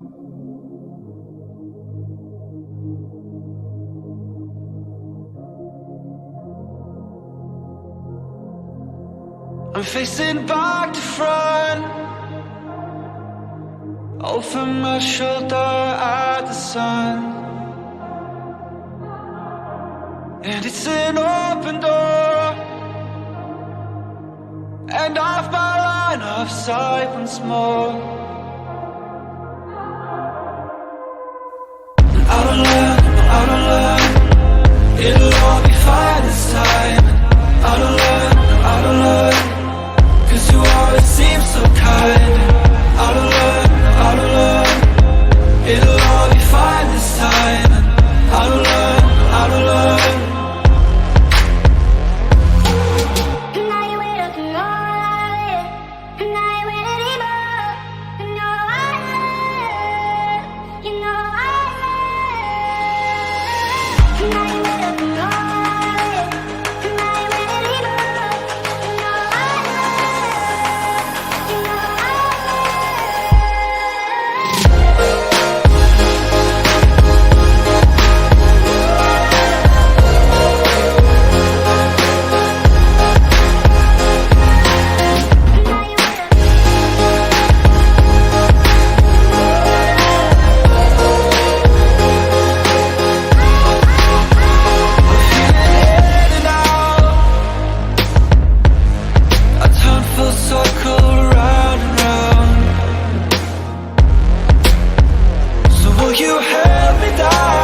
I'm facing back to front, over my shoulder at the sun. And it's an open door, and off my line of sight once more. Out of luck, out of luck, it'll all be fine this time. Out of luck, out of luck, 'cause you always seem so kind. Out of luck, it'll all be fine this time. Out of luck, out of luck. You held me down.